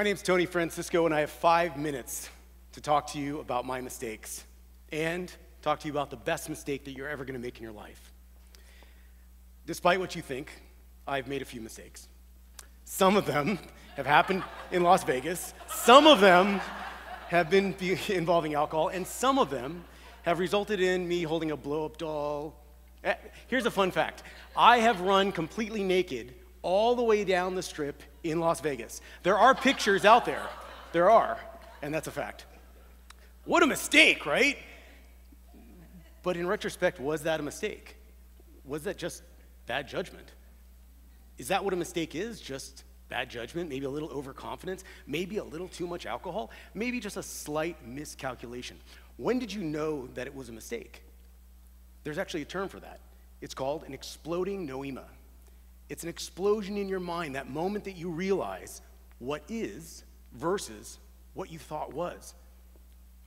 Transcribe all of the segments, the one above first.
My name's Tony Francisco, and I have 5 minutes to talk to you about my mistakes and talk to you about the best mistake that you're ever going to make in your life. Despite what you think, I've made a few mistakes. Some of them have happened in Las Vegas. Some of them have been involving alcohol, and some of them have resulted in me holding a blow-up doll. Here's a fun fact. I have run completely naked all the way down the strip in Las Vegas. There are pictures out there. There are, and that's a fact. What a mistake, right? But in retrospect, was that a mistake? Was that just bad judgment? Is that what a mistake is? Just bad judgment, maybe a little overconfidence, maybe a little too much alcohol, maybe just a slight miscalculation. When did you know that it was a mistake? There's actually a term for that. It's called an exploding noema. It's an explosion in your mind, that moment that you realize what is versus what you thought was.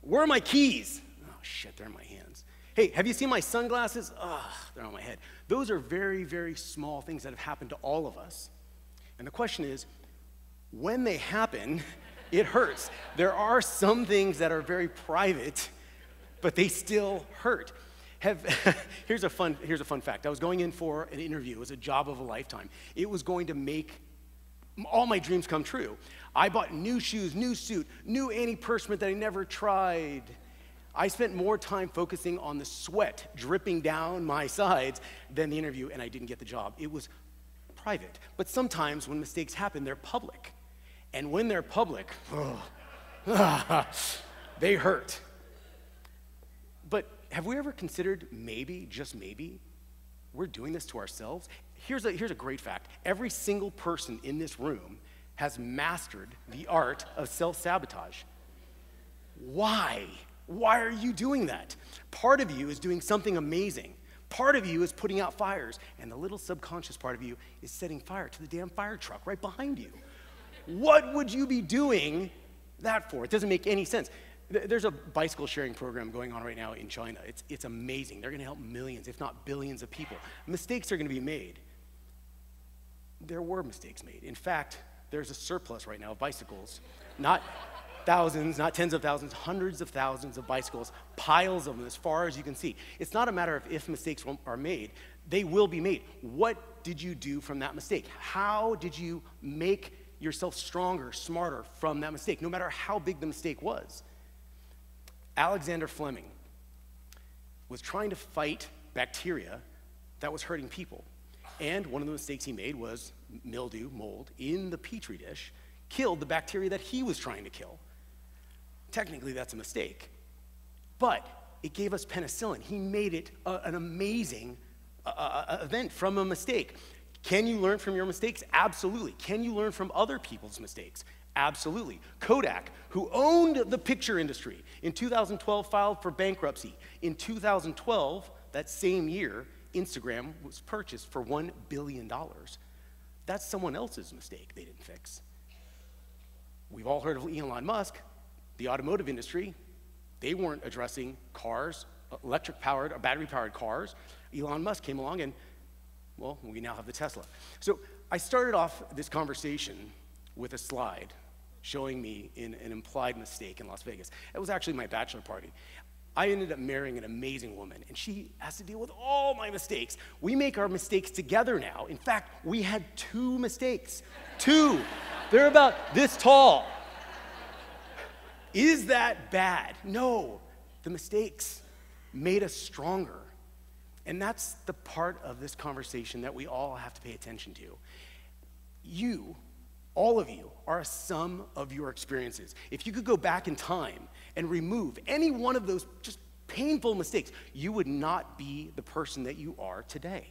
Where are my keys? Oh shit, they're in my hands. Hey, have you seen my sunglasses? They're on my head. Those are very, very small things that have happened to all of us. And the question is, when they happen, it hurts. There are some things that are very private, but they still hurt. Here's a fun fact. I was going in for an interview. It was a job of a lifetime. It was going to make all my dreams come true. I bought new shoes, new suit, new antiperspirant that I never tried. I spent more time focusing on the sweat dripping down my sides than the interview, and I didn't get the job. It was private. But sometimes when mistakes happen, they're public. And when they're public, they hurt. But have we ever considered maybe, just maybe, we're doing this to ourselves? Here's a great fact. Every single person in this room has mastered the art of self-sabotage. Why? Why are you doing that? Part of you is doing something amazing. Part of you is putting out fires, and the little subconscious part of you is setting fire to the damn fire truck right behind you. What would you be doing that for? It doesn't make any sense. There's a bicycle sharing program going on right now in China. It's amazing. They're going to help millions, if not billions of people. Mistakes are going to be made. There were mistakes made. In fact, there's a surplus right now of bicycles. Not thousands, not tens of thousands, hundreds of thousands of bicycles, piles of them as far as you can see. It's not a matter of if mistakes are made. They will be made. What did you do from that mistake? How did you make yourself stronger, smarter from that mistake, no matter how big the mistake was? Alexander Fleming was trying to fight bacteria that was hurting people. And one of the mistakes he made was mildew, mold, in the petri dish, killed the bacteria that he was trying to kill. Technically, that's a mistake. But it gave us penicillin. He made it an amazing event from a mistake. Can you learn from your mistakes? Absolutely. Can you learn from other people's mistakes? Absolutely. Kodak, who owned the picture industry, in 2012 filed for bankruptcy. In 2012, that same year, Instagram was purchased for $1 billion. That's someone else's mistake they didn't fix. We've all heard of Elon Musk, the automotive industry. They weren't addressing cars, electric-powered or battery-powered cars. Elon Musk came along and, well, we now have the Tesla. So I started off this conversation with a slide showing me an implied mistake in Las Vegas. It was actually my bachelor party. I ended up marrying an amazing woman, and she has to deal with all my mistakes. We make our mistakes together now. In fact, we had 2 mistakes. 2. They're about this tall. Is that bad? No. The mistakes made us stronger. And that's the part of this conversation that we all have to pay attention to. You, all of you, are a sum of your experiences. If you could go back in time and remove any one of those just painful mistakes, you would not be the person that you are today.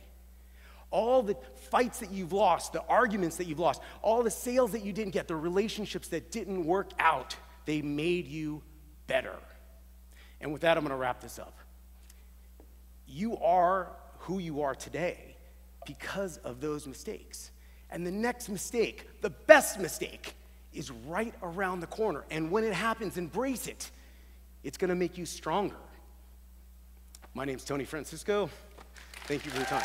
All the fights that you've lost, the arguments that you've lost, all the sales that you didn't get, the relationships that didn't work out, they made you better. And with that, I'm going to wrap this up. You are who you are today because of those mistakes. And the next mistake, the best mistake, is right around the corner. And when it happens, embrace it. It's going to make you stronger. My name's Tony Francisco. Thank you for your time.